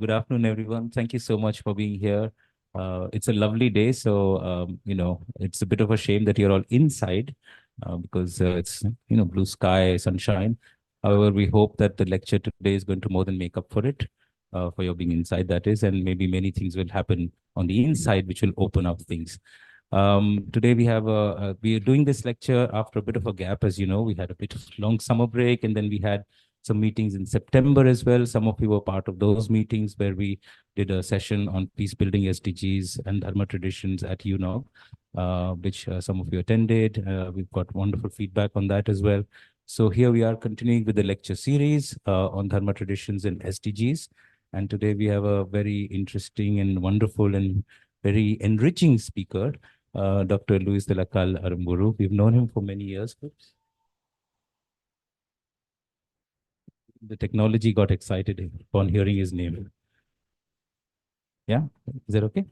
Good afternoon, everyone. Thank you so much for being here. It's a lovely day, so it's a bit of a shame that you're all inside because it's blue sky, sunshine. However, we hope that the lecture today is going to more than make up for it, for your being inside, that is, and maybe many things will happen on the inside which will open up things. Today we are doing this lecture after a bit of a gap, as you know. We had a bit of long summer break, and then we had some meetings in September as well. Some of you were part of those meetings where we did a session on peace building SDGs and Dharma traditions at UNOG, which some of you attended. We've got wonderful feedback on that as well. So here we are continuing with the lecture series on Dharma traditions and SDGs. And today we have a very interesting and wonderful and very enriching speaker, Dr. Luis de la Calle Arumburu. We've known him for many years. Oops. The technology got excited upon hearing his name. Yeah, is that okay?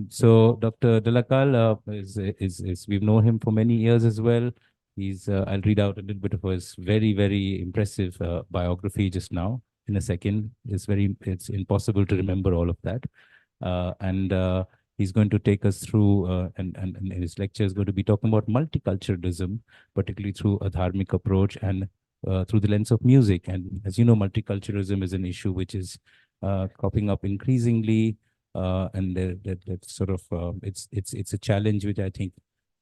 So Dr. De La Calle is we've known him for many years as well. I'll read out a little bit of his very, very impressive biography just now in a second. It's impossible to remember all of that. And he's going to take us through, and his lecture is going to be talking about multiculturalism, particularly through a dharmic approach and through the lens of music. And as you know, multiculturalism is an issue which is cropping up increasingly, and that sort of it's a challenge which I think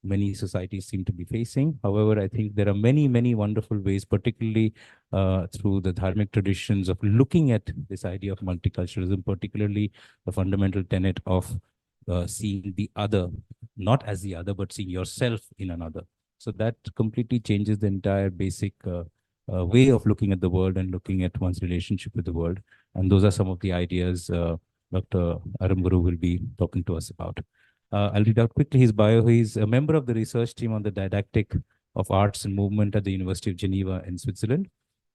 many societies seem to be facing. However, I think there are many wonderful ways, particularly through the dharmic traditions, of looking at this idea of multiculturalism, particularly the fundamental tenet of seeing the other, not as the other, but seeing yourself in another. So that completely changes the entire basic way of looking at the world and looking at one's relationship with the world. And those are some of the ideas Dr. Arumburu will be talking to us about. I'll read out quickly his bio. He's a member of the research team on the didactic of arts and movement at the University of Geneva in Switzerland,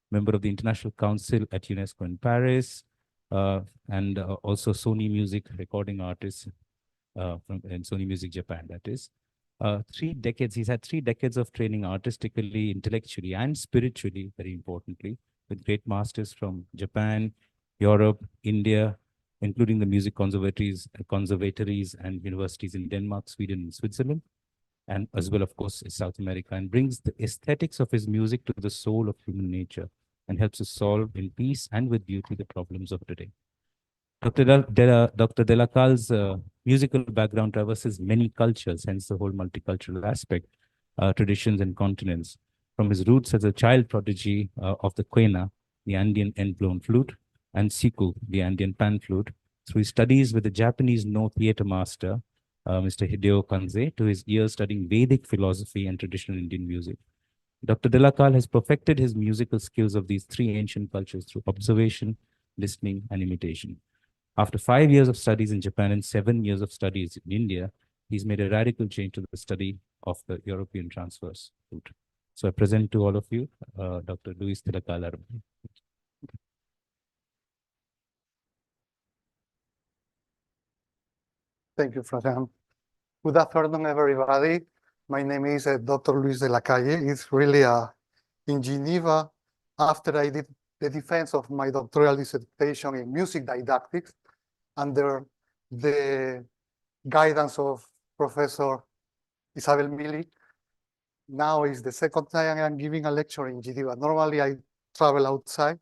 member of the International Council at UNESCO in Paris, and also Sony Music recording artist in Sony Music Japan, that is. 3 decades, he's had 3 decades of training artistically, intellectually, and spiritually, very importantly, with great masters from Japan, Europe, India, including the music conservatories and universities in Denmark, Sweden, and Switzerland, and as well, of course, South America, and brings the aesthetics of his music to the soul of human nature and helps us solve in peace and with beauty the problems of today. Dr. De La Calle's musical background traverses many cultures, hence the whole multicultural aspect, traditions and continents. From his roots as a child prodigy of the quena, the Andean end-blown flute, and siku, the Andean pan flute, through his studies with the Japanese no theater master, Mr. Hideo Kanze, to his years studying Vedic philosophy and traditional Indian music. Dr. De La Calle has perfected his musical skills of these three ancient cultures through observation, listening, and imitation. After 5 years of studies in Japan and 7 years of studies in India, he's made a radical change to the study of the European transverse route. So I present to all of you, Dr. Luis de la Calle. Thank you, Fran. Good afternoon, everybody. My name is Dr. Luis de la Calle. It's really in Geneva, after I did the defense of my doctoral dissertation in music didactics under the guidance of Professor Isabel Mili. Now is the second time I'm giving a lecture in Geneva. Normally I travel outside.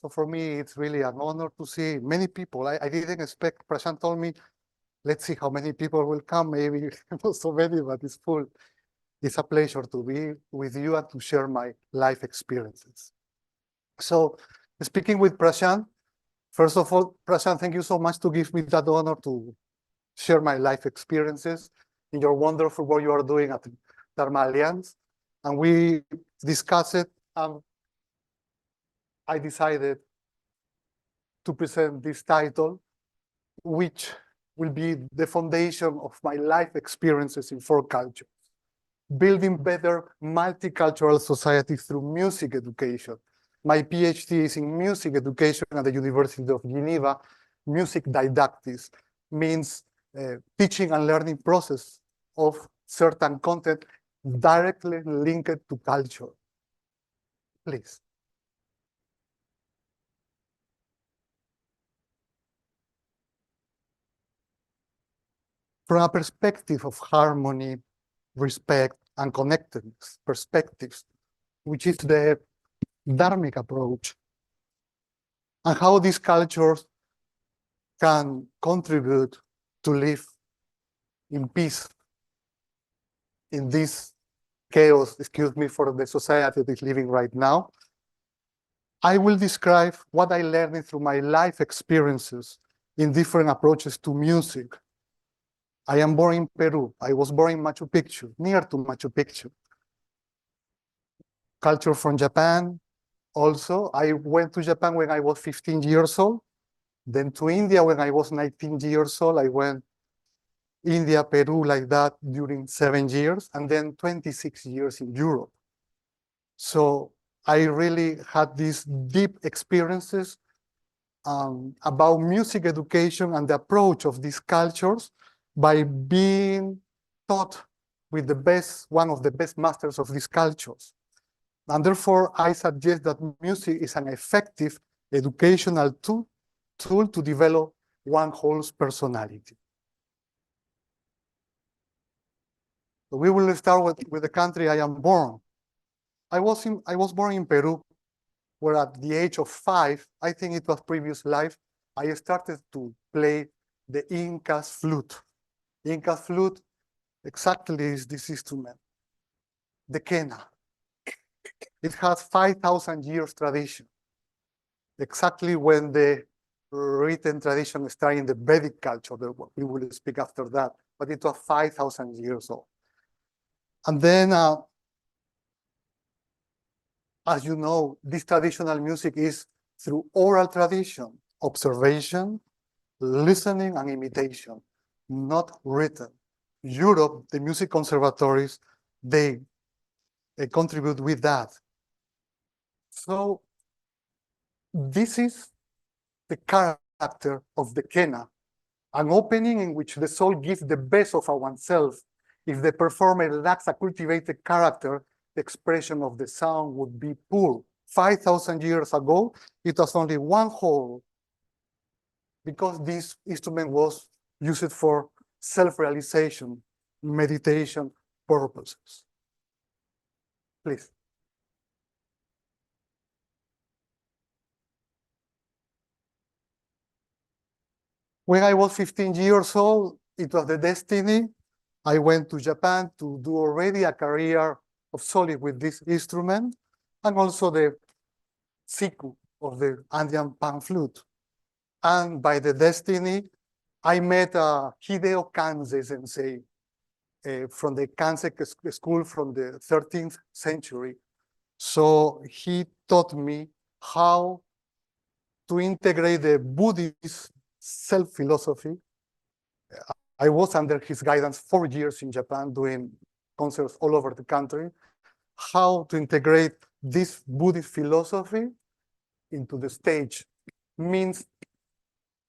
So for me, it's really an honor to see many people. I didn't expect, Prashant told me, let's see how many people will come, maybe not so many, but it's full. It's a pleasure to be with you and to share my life experiences. So speaking with Prashant, first of all, Prashant, thank you so much to give me that honor to share my life experiences in your wonderful work you are doing at Dharma Alliance. And we discussed it, and I decided to present this title, which will be the foundation of my life experiences in 4 cultures. Building better multicultural society through music education. My PhD is in music education at the University of Geneva. Music didactics means teaching and learning process of certain content directly linked to culture. Please. from a perspective of harmony, respect, and connectedness perspectives, which is the Dharmic approach, and how these cultures can contribute to live in peace in this chaos, excuse me, for the society that is living right now. I will describe what I learned through my life experiences in different approaches to music. I am born in Peru. I was born in Machu Picchu, near to Machu Picchu. Culture from Japan. Also, I went to Japan when I was 15 years old. Then to India when I was 19 years old. I went India, Peru, like that during 7 years, and then 26 years in Europe. So I really had these deep experiences about music education and the approach of these cultures by being taught with the best, one of the best masters of these cultures. And therefore, I suggest that music is an effective educational tool to develop one whole personality. So we will start with the country I am born. I was born in Peru, where at the age of 5, I think it was previous life, I started to play the Inca's flute. Inca's flute exactly is this instrument, the quena. It has 5,000 years tradition. Exactly when the written tradition started in the Vedic culture, we will speak after that, but it was 5,000 years old. And then, as you know, this traditional music is through oral tradition, observation, listening, and imitation, not written. Europe, the music conservatories, they contribute with that. So this is the character of the quena, an opening in which the soul gives the best of oneself. If the performer lacks a cultivated character, the expression of the sound would be poor. 5,000 years ago, it was only one whole, because this instrument was used for self-realization, meditation purposes. Please. When I was 15 years old, it was the destiny. I went to Japan to do already a career of solid with this instrument, and also the siku of the Andean pan flute. And by the destiny, I met Hideo Kanze sensei from the Kanze school from the 13th century. So he taught me how to integrate the Buddhist self-philosophy. I was under his guidance 4 years in Japan doing concerts all over the country, how to integrate this Buddhist philosophy into the stage means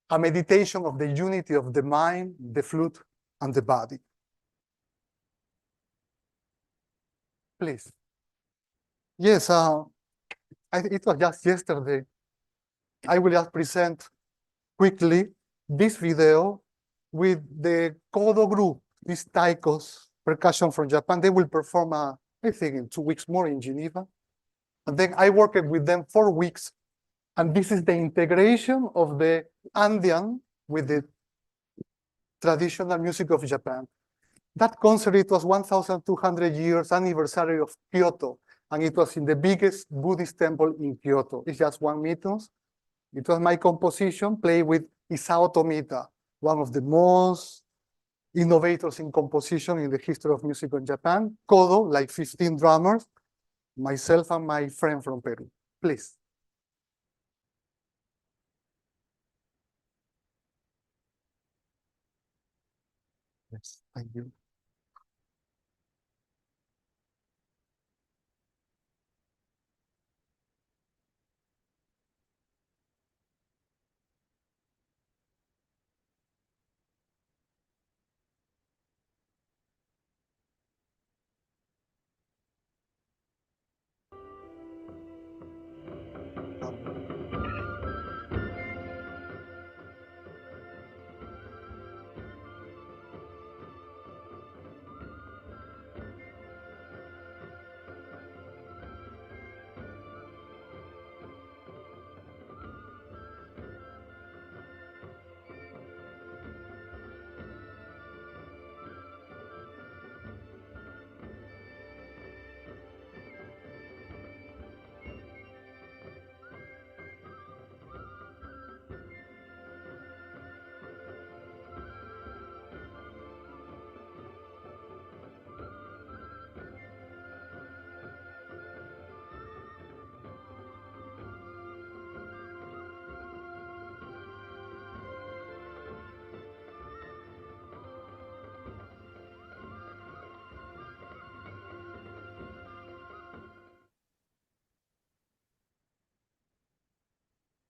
a meditation of the unity of the mind, the flute, and the body. Please. Yes, it was just yesterday. I will just present quickly this video with the Kodo group, these taikos, percussion from Japan. They will perform, I think, in 2 weeks more in Geneva. And then I worked with them 4 weeks. And this is the integration of the Andean with the traditional music of Japan. That concert, it was 1,200 years anniversary of Kyoto. And it was in the biggest Buddhist temple in Kyoto. It's just 1 meter. It was my composition, played with Isao Tomita, one of the most innovators in composition in the history of music in Japan. Kodo, like 15 drummers, myself and my friend from Peru. Please. Yes, thank you. Um,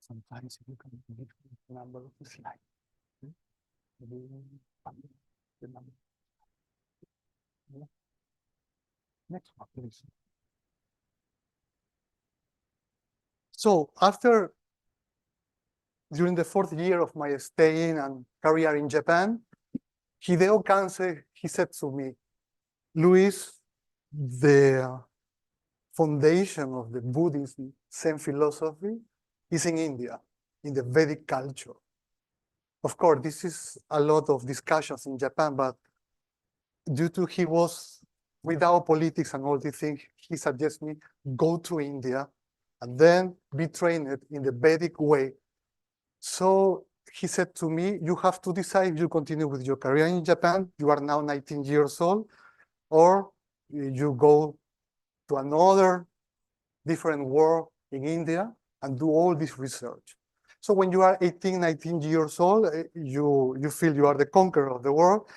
Sometimes you can give the number of the slide. The number. Next one, please. So after, during the 4th year of my staying and career in Japan, Hideo Kanse, he said to me, Luis, the foundation of the Buddhism Zen philosophy is in India, in the Vedic culture. Of course, this is a lot of discussions in Japan, but due to he was without politics and all these things, he suggests me go to India and then be trained in the Vedic way. So he said to me, you have to decide if you continue with your career in Japan, you are now 19 years old, or you go to another different world in India and do all this research. So when you are 18, 19 years old, you feel you are the conqueror of the world.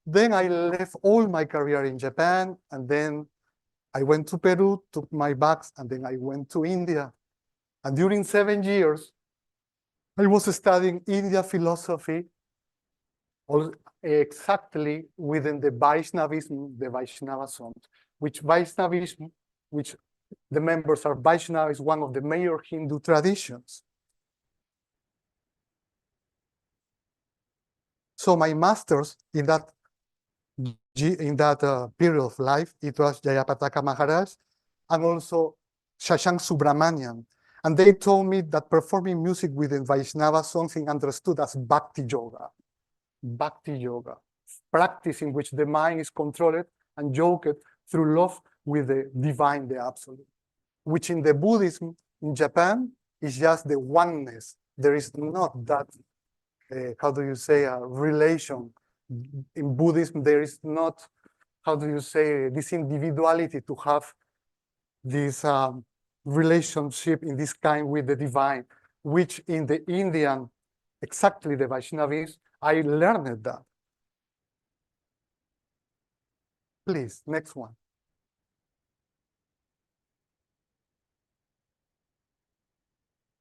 Then I left all my career in Japan, and then I went to Peru, took my bags, and then I went to India. And during 7 years, I was studying India philosophy, exactly within the Vaishnavism, the Vaishnava songs, which Vaishnavism, which the members are Vaishnava, is one of the major Hindu traditions. So my master's in that period of life, it was Jayapataka Maharaj and also Shashank Subramanian. And they told me that performing music within Vaishnava something understood as Bhakti Yoga. Bhakti Yoga, practice in which the mind is controlled and yoked through love with the divine, the absolute, which in the Buddhism in Japan is just the oneness. There is not that, how do you say, a relation. In Buddhism, there is not, how do you say, this individuality to have this relationship in this kind with the divine, which in the Indian, exactly the Vaishnavis, I learned that. Please, next one.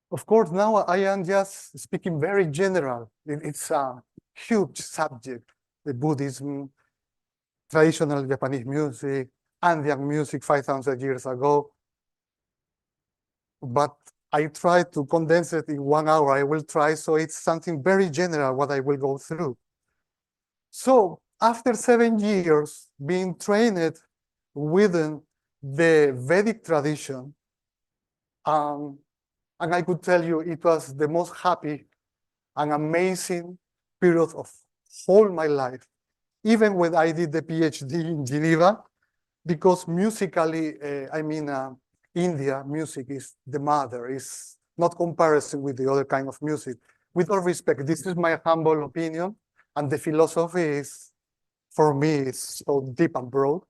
Of course, now I am just speaking very general. It's a huge subject, the Buddhism, traditional Japanese music, Andean music 5,000 years ago. But I try to condense it in 1 hour. I will try, so it's something very general what I will go through. So after 7 years being trained within the Vedic tradition, and I could tell you it was the most happy and amazing period of all my life, even when I did the PhD in Geneva, because musically, India music is the mother, is not comparison with the other kind of music. With all respect, this is my humble opinion, and the philosophy is, for me, is so deep and broad.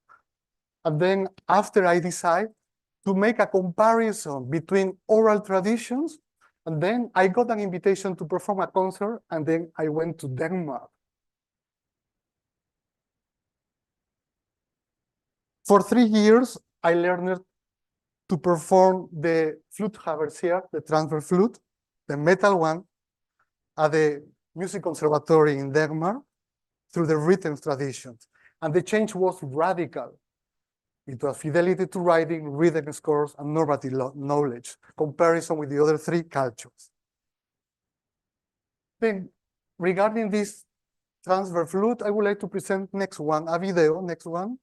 And then after I decide to make a comparison between oral traditions, and then I got an invitation to perform a concert, and then I went to Denmark. For 3 years, I learned to perform the flute traversière, the transverse flute, the metal one, at the music conservatory in Denmark through the written traditions. And the change was radical. It was fidelity to writing, written scores, and normative knowledge, comparison with the other 3 cultures. Then, regarding this transverse flute, I would like to present next one, a video, next one.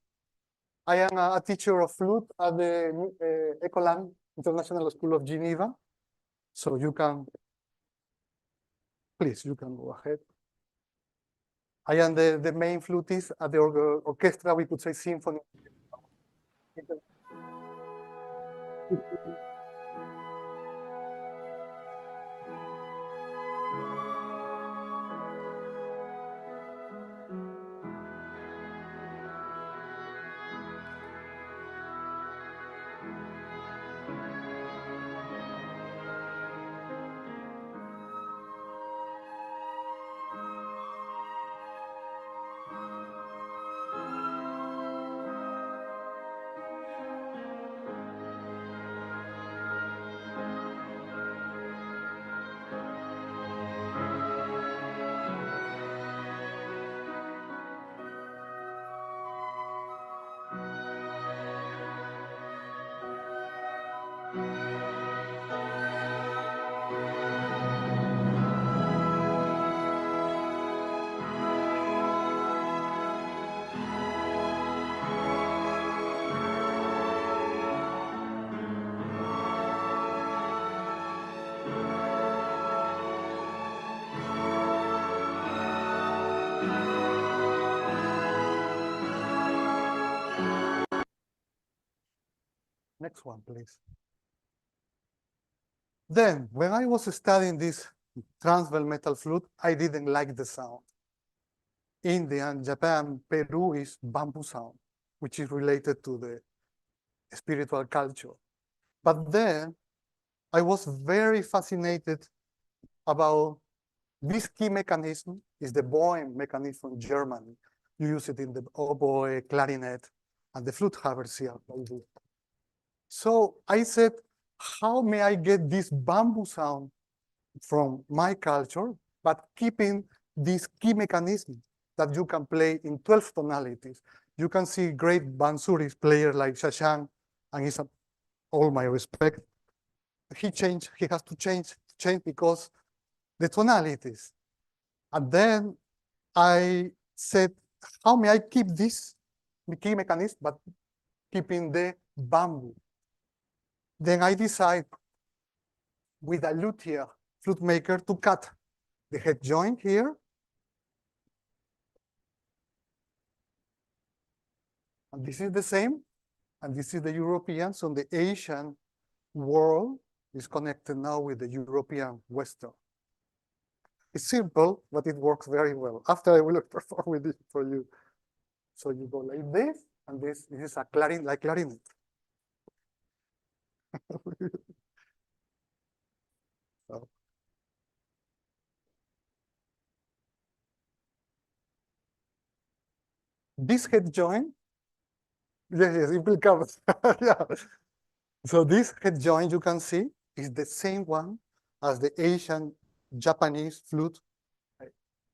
I am a teacher of flute at the Ecolam International School of Geneva. So you can, please, you can go ahead. I am the main flutist at the orchestra, we could say symphony. Next one, please. Then, when I was studying this transverse metal flute, I didn't like the sound. India and Japan, Peru is bamboo sound, which is related to the spiritual culture. But then I was very fascinated about this key mechanism is the Boehm mechanism from Germany. You use it in the oboe, clarinet, and the flute habersia. So I said, how may I get this bamboo sound from my culture, but keeping this key mechanism that you can play in 12 tonalities? You can see great Bansuri players like Shashank, and he's all my respect. He has to change because the tonalities. And then I said, how may I keep this key mechanism, but keeping the bamboo? Then I decide with a luthier, flute maker, to cut the head joint here. And this is the same. And this is the European. So the Asian world is connected now with the European Western. It's simple, but it works very well. After I will perform with it for you. So you go like this, and this is a clarinet, like clarinet. So. This head joint, yes, it will come. Yeah. So this head joint you can see is the same one as the Asian Japanese flute,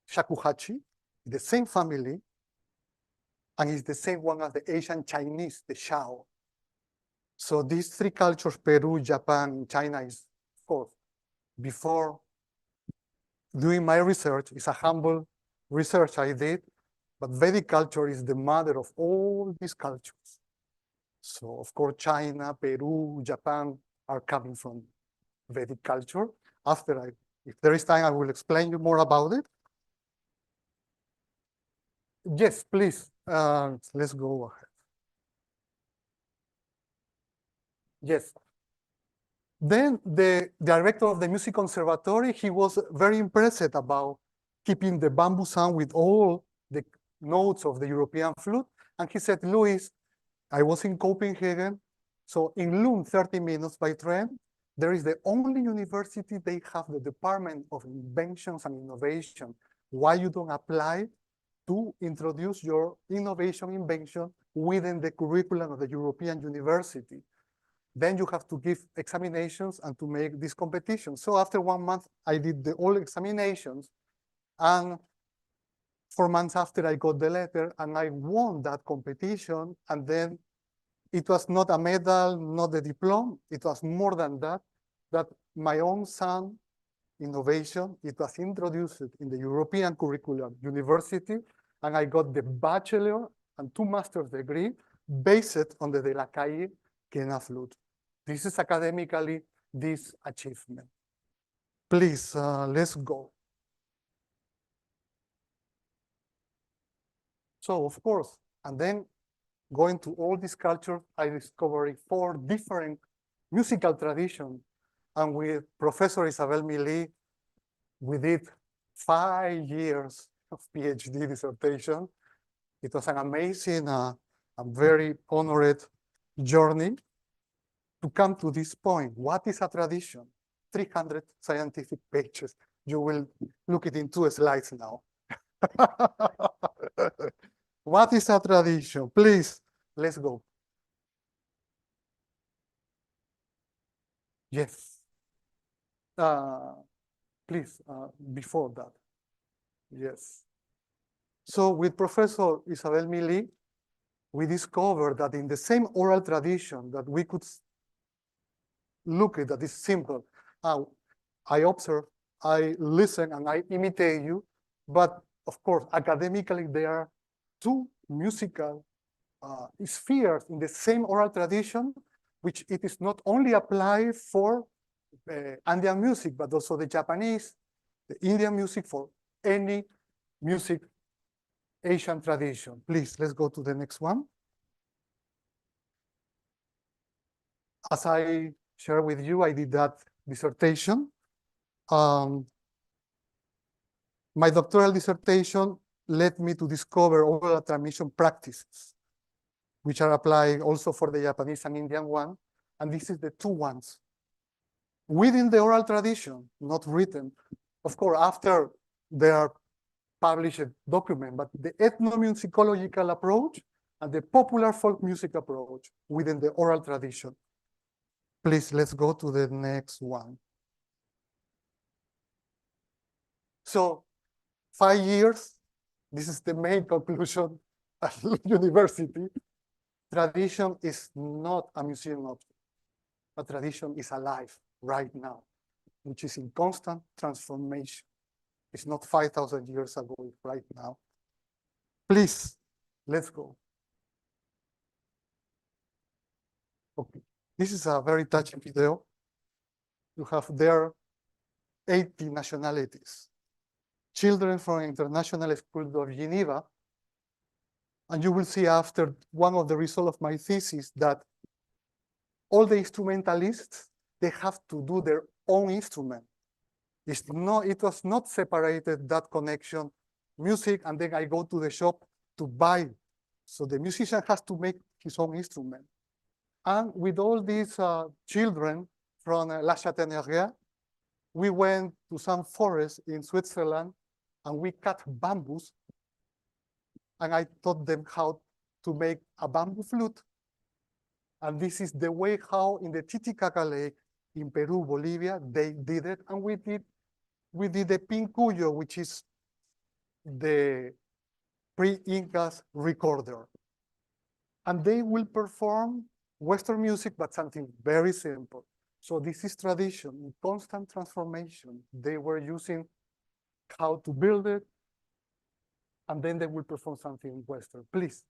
shakuhachi, the same family, and it's the same one as the Asian Chinese, the Shao. So these three cultures, Peru, Japan, China, is, of course, before doing my research, it's a humble research I did, but Vedic culture is the mother of all these cultures. So, of course, China, Peru, Japan are coming from Vedic culture. If there is time, I will explain you more about it. Yes, please, let's go ahead. Yes. Then the director of the music conservatory, he was very impressed about keeping the bamboo sound with all the notes of the European flute. And he said, Luis, I was in Copenhagen. So in Lund, 30 minutes by train, there is the only university they have the Department of Inventions and Innovation. Why you don't apply to introduce your innovation invention within the curriculum of the European University? Then you have to give examinations and to make this competition. So after 1 month, I did all examinations. And 4 months after, I got the letter and I won that competition. And then it was not a medal, not a diploma. It was more than that, that my own son innovation, it was introduced in the European curriculum university. And I got the bachelor and 2 master's degree based on the De La Calle Quena flute. This is academically this achievement. Please, let's go. So, of course, and then going to all these cultures, I discovered 4 different musical traditions. And with Professor Isabel Milly, we did 5 years of PhD dissertation. It was an amazing, and very honored journey to come to this point. What is a tradition? 300 scientific pages. You will look it in 2 slides now. What is a tradition? Please, let's go. Yes. Please, before that. Yes. So with Professor Isabel Milly, we discovered that in the same oral tradition that we could look at that is simple. I observe, I listen, and I imitate you. But of course, academically, there are 2 musical spheres in the same oral tradition, which it is not only applied for Andean music, but also the Japanese, the Indian music, for any music Asian tradition. Please, let's go to the next one. As I shared with you, I did that dissertation. My doctoral dissertation led me to discover oral transmission practices, which are applied also for the Japanese and Indian one. And this is the two ones. Within the oral tradition, not written, of course, after they are published document, but the ethnomusicological approach and the popular folk music approach within the oral tradition. Please, let's go to the next one. So 5 years, this is the main conclusion at university. Tradition is not a museum object, but tradition is alive right now, which is in constant transformation. It's not 5,000 years ago, it's right now. Please, let's go. Okay, this is a very touching video. You have there 80 nationalities, children from International School of Geneva. And you will see after one of the results of my thesis that all the instrumentalists, they have to do their own instrument. It was not separated, that connection, music, and then I go to the shop to buy. So the musician has to make his own instrument. And with all these children from La Châtaigneraie, we went to some forest in Switzerland and we cut bamboos. And I taught them how to make a bamboo flute. And this is the way how in the Titicaca Lake in Peru, Bolivia, they did it. And we did the pincuyo, which is the pre-Incas recorder. And they will perform Western music, but something very simple. So this is tradition, constant transformation. They were using how to build it, and then they will perform something Western. Please.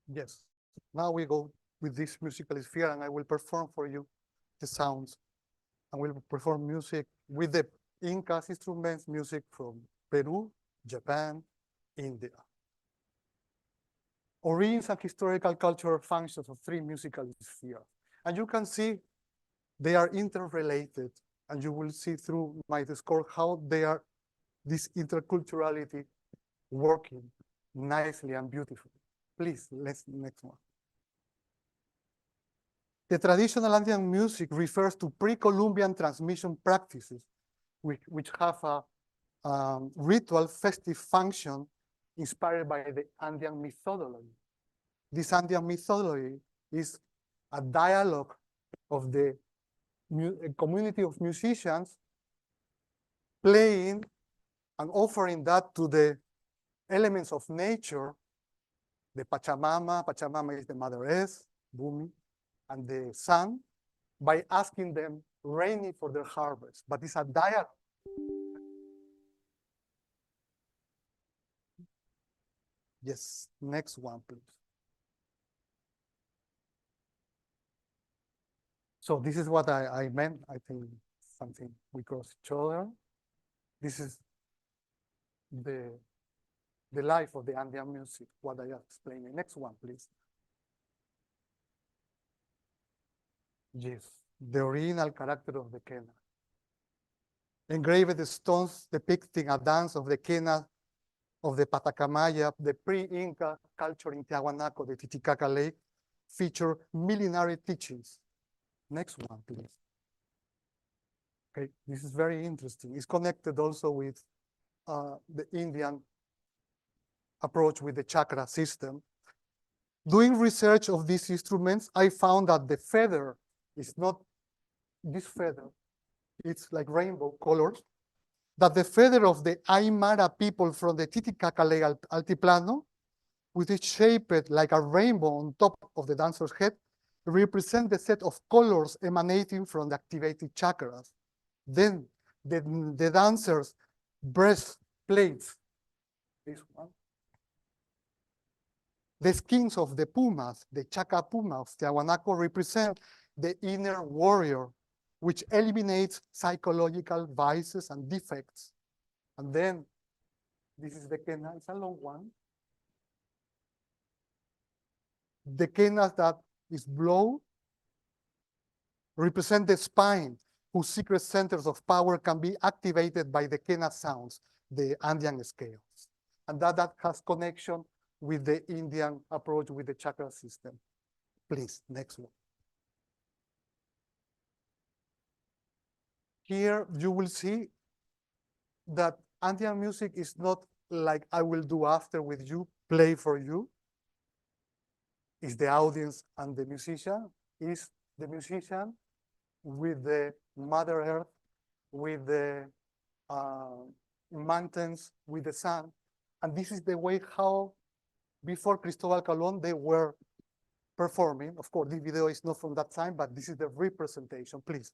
Yes. Now we go with this musical sphere, and I will perform for you the sounds. And we'll perform music with the Incas instruments, music from Peru, Japan, India. Origins and historical cultural functions of three musical spheres. And you can see they are interrelated, and you will see through my discourse how they are, this interculturality, working nicely and beautifully. Please, next one. The traditional Andean music refers to pre-Columbian transmission practices, which have a ritual festive function inspired by the Andean methodology. This Andean methodology is a dialogue of the community of musicians playing and offering that to the elements of nature, the Pachamama. Pachamama is the Mother Earth, Bumi, and the sun, by asking them rainy for their harvest. But it's a dialogue. Yes, next one, please. So this is what I meant. I think something we cross each other. This is the life of the Andean music, what I explained. Next one, please. Yes, the original character of the quena. Engraved stones depicting a dance of the quena of the Patacamaya, the pre-Inca culture in Tiahuanaco, the Titicaca Lake, feature millenary teachings. Next one, please. Okay, this is very interesting. It's connected also with the Indian approach with the chakra system. Doing research of these instruments, I found that the feather is not this feather, it's like rainbow colors, that the feather of the Aymara people from the Titicaca Altiplano, which is shaped like a rainbow on top of the dancer's head, represent the set of colors emanating from the activated chakras. Then the dancer's breastplates, this one, the skins of the pumas, the Chaca Puma of Tiahuanaco, represent the inner warrior, which eliminates psychological vices and defects. And then this is the quena, it's a long one. The quenas that is blue represent the spine, whose secret centers of power can be activated by the quena sounds, the Andean scales. And that has connection with the Indian approach with the chakra system. Please, next one. Here you will see that Andean music is not like I will do after with you, play for you. Is the audience and the musician, is the musician with the Mother Earth, with the mountains, with the sun. And this is the way how, before Cristobal Colón, they were performing. Of course, the video is not from that time, but this is the representation, please.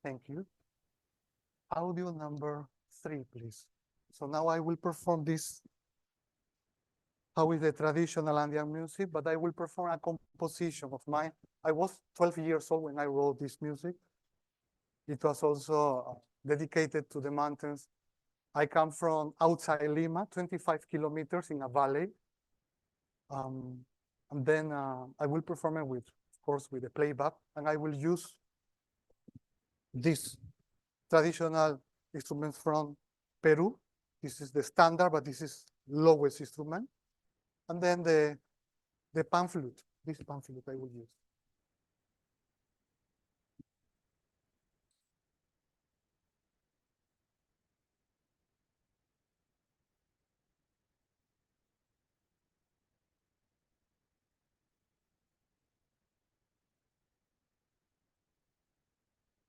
Thank you. Audio number 3, please. So now I will perform this, how is the traditional Andean music, but I will perform a composition of mine. I was 12 years old when I wrote this music. It was also dedicated to the mountains. I come from outside Lima, 25 kilometers in a valley. And then I will perform it with, of course, with the playback, and I will use this traditional instruments from Peru. This is the standard, but this is lowest instrument. And then the pan flute, this pan flute I will use.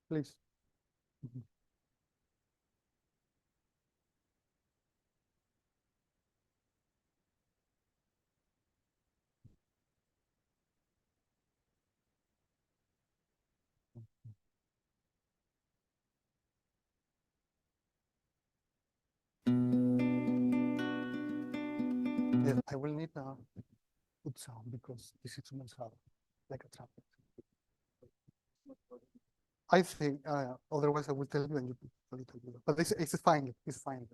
Please. Yes, I will need a good sound because these instruments have like a trumpet. I think, otherwise I will tell you and you put a little bit, but it's fine, it's fine.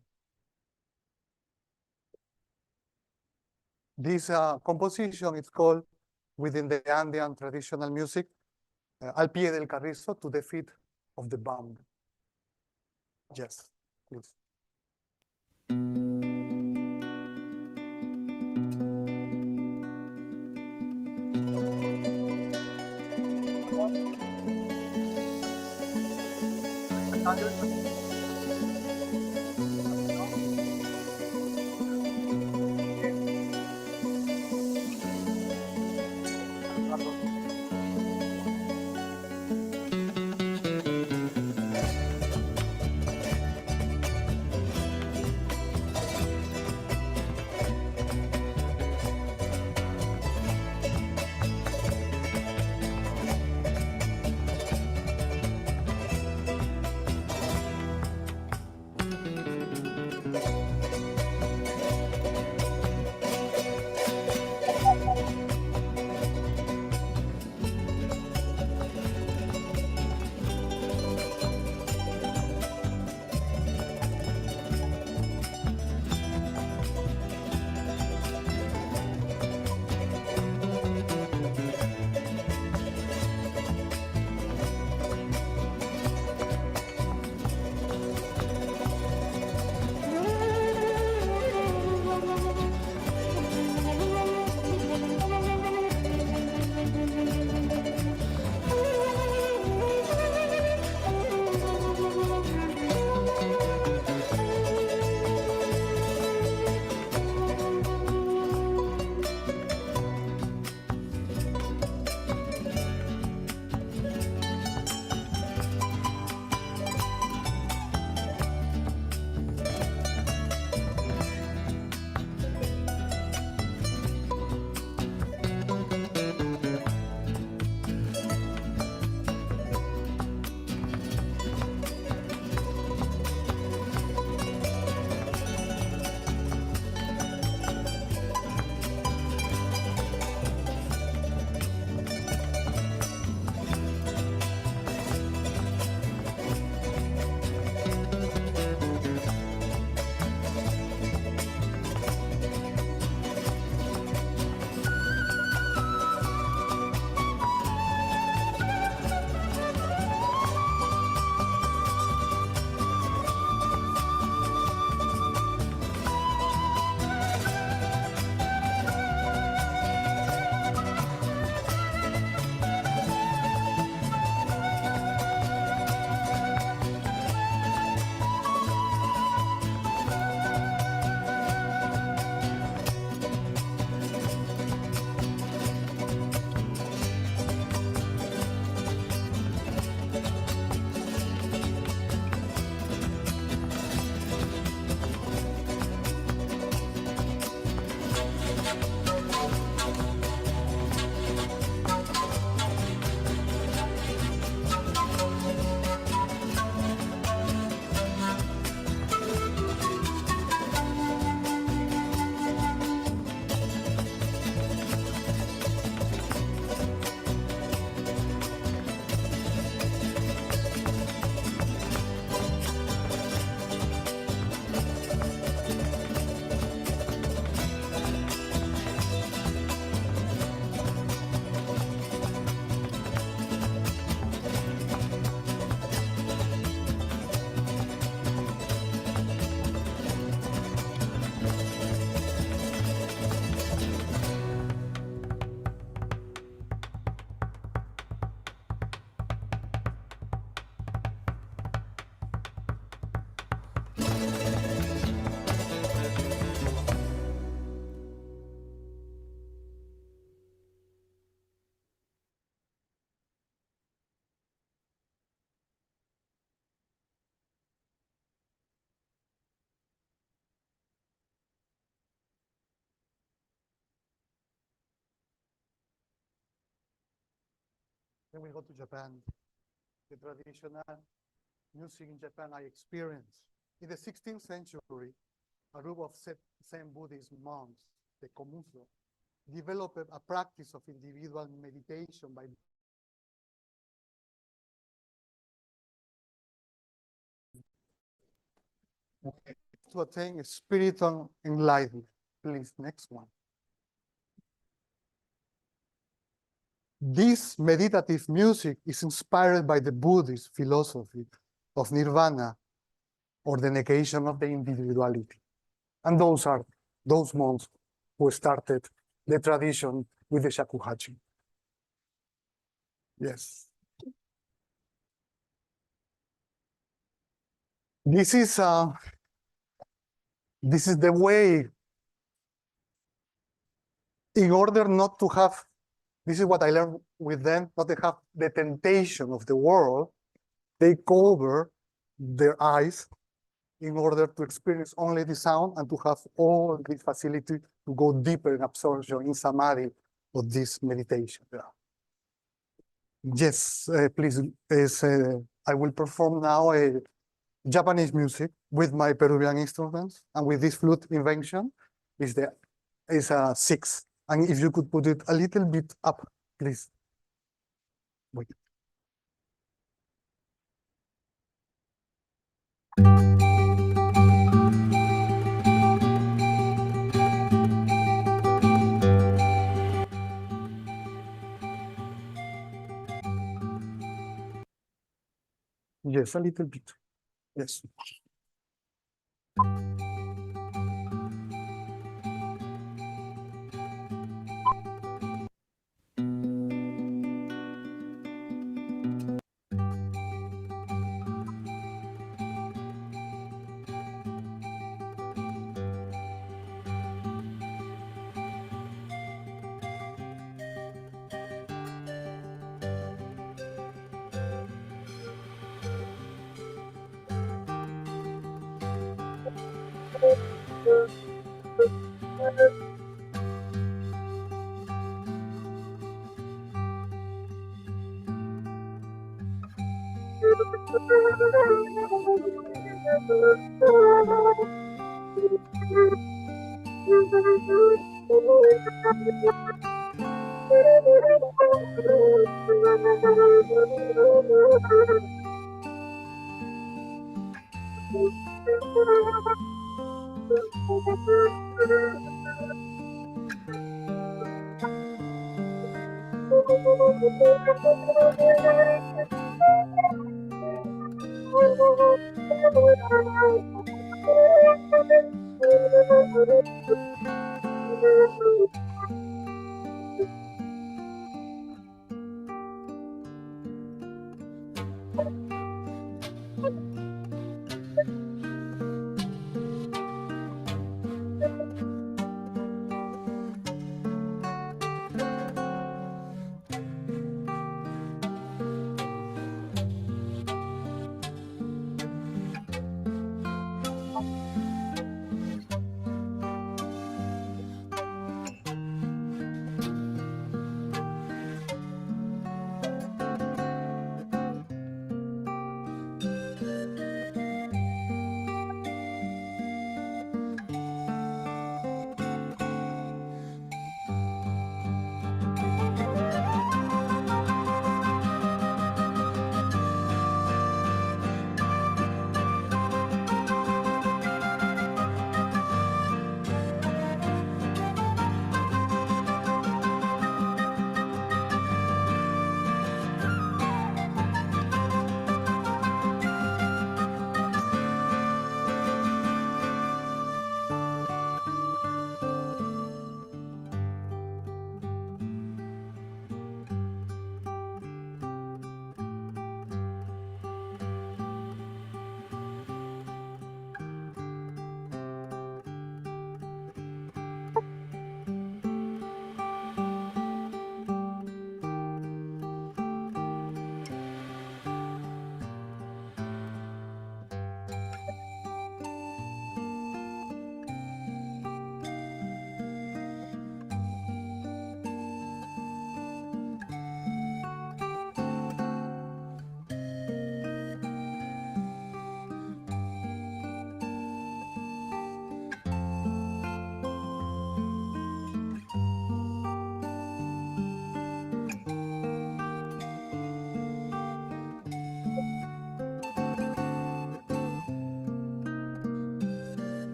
This composition is called, within the Andean traditional music, al pie del carrizo, to the feet of the band. Yes, please. Then we go to Japan. The traditional music in Japan I experienced. In the 16th century, a group of Zen Buddhist monks, the Komuso, developed a practice of individual meditation by to attain spiritual enlightenment. Please, next one. This meditative music is inspired by the Buddhist philosophy of nirvana, or the negation of the individuality. And those are those monks who started the tradition with the shakuhachi. Yes. This is the way, in order not to have, this is what I learned with them, not to have the temptation of the world, they cover their eyes in order to experience only the sound and to have all the facility to go deeper in absorption, in samadhi of this meditation. Yes, please, I will perform now Japanese music with my Peruvian instruments, and with this flute invention is a 6. And if you could put it a little bit up, please. Wait. Yes, a little bit. Yes.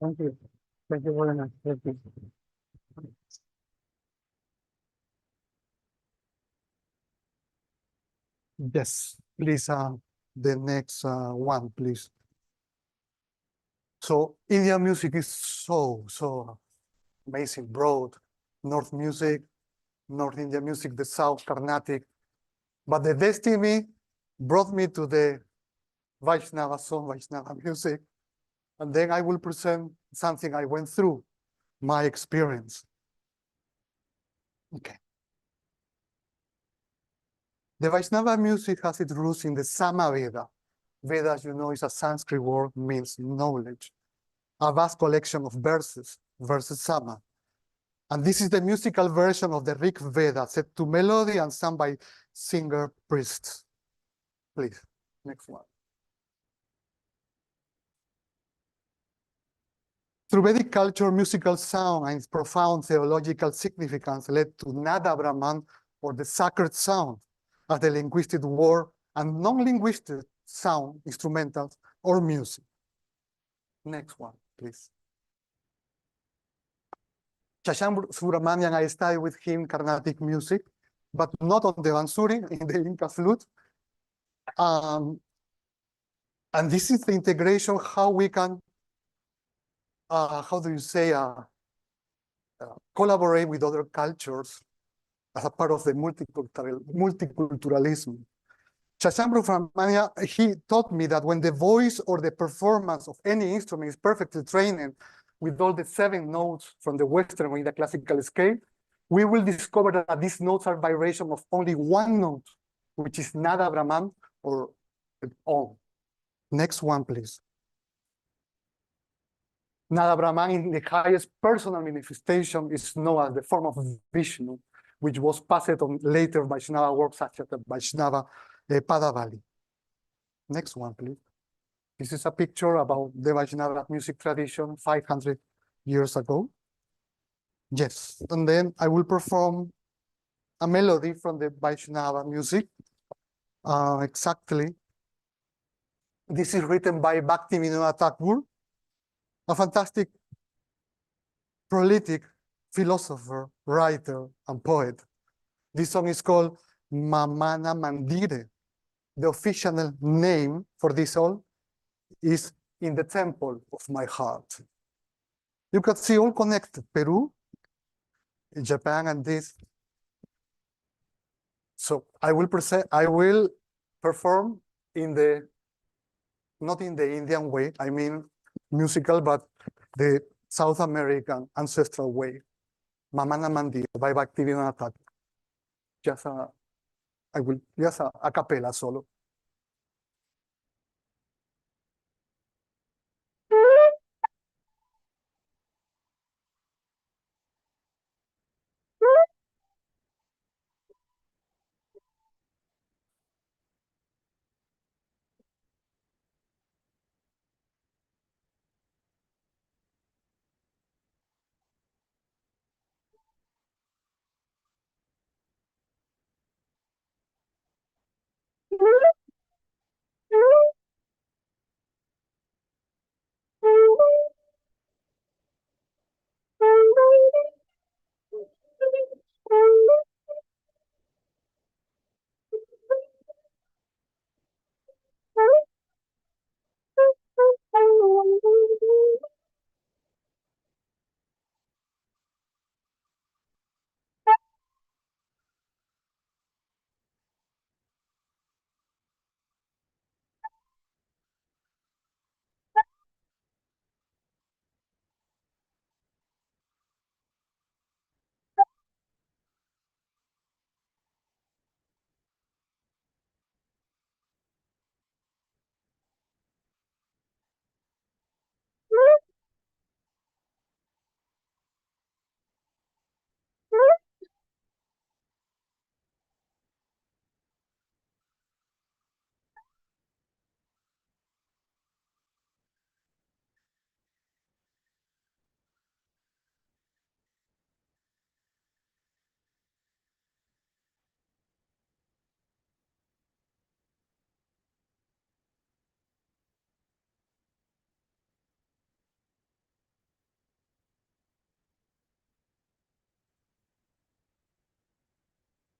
Thank you. Thank you very much. Thank you. Yes, please, the next one, please. So Indian music is so amazing, broad. North music, North Indian music, the South Carnatic. But the destiny brought me to the Vaishnava song, Vaishnava music. And then I will present something I went through, my experience. Okay. The Vaishnava music has its roots in the Samaveda. Veda, as you know, is a Sanskrit word, means knowledge. A vast collection of verses, verses Sama. And this is the musical version of the Rig Veda, set to melody and sung by singer priests. Please, next one. Through Vedic culture, musical sound and its profound theological significance led to Nada Brahman, or the sacred sound, as the linguistic word and non-linguistic sound, instrumentals, or music. Next one, please. Shashank Subramanian, I studied with him Carnatic music, but not on the Bansuri, in the Inca flute. And this is the integration, how we can, how do you say, collaborate with other cultures as a part of the multiculturalism. Shashank Subramanian, he taught me that when the voice or the performance of any instrument is perfectly trained with all the 7 notes from the Western or in the classical scale, we will discover that these notes are vibration of only one note, which is Nada Brahman or Om. Next one, please. Nada Brahman, in the highest personal manifestation, is known as the form of Vishnu, which was passed on later Vaishnava works such as the Vaishnava Padavali. Next one, please. This is a picture about the Vaishnava music tradition 500 years ago. Yes, and then I will perform a melody from the Vaishnava music. Exactly. This is written by Bhaktivinoda Thakur, a fantastic prolific philosopher, writer, and poet. This song is called Mamana Mandire. The official name for this song is In the Temple of My Heart. You can see all connected, Peru, Japan, and this. So I will perform in the, not in the Indian way, I mean musical, but the South American ancestral way. Mamana Mandira by Bhaktivinoda Thakur. Just a cappella solo.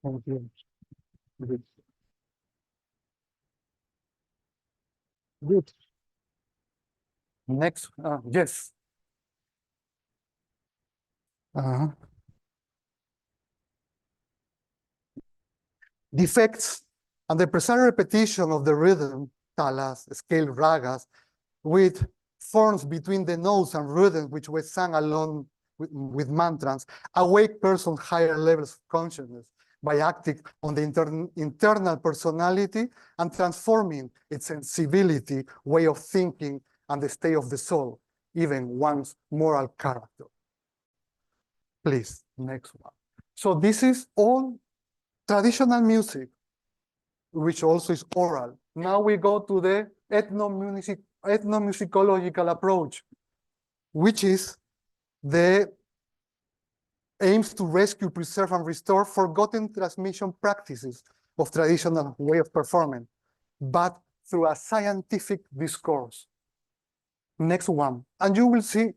Thank you. Good. Good. Next, yes. Uh-huh. The effects and the precise repetition of the rhythm, talas, scale, ragas, with forms between the notes and rhythm, which were sung along with mantras, awake persons higher levels of consciousness by acting on the internal personality and transforming its sensibility, way of thinking, and the state of the soul, even one's moral character. Please, next one. So this is all traditional music, which also is oral. Now we go to the ethnomusicological approach, which is the aims to rescue, preserve, and restore forgotten transmission practices of traditional way of performing, but through a scientific discourse. Next one. And you will see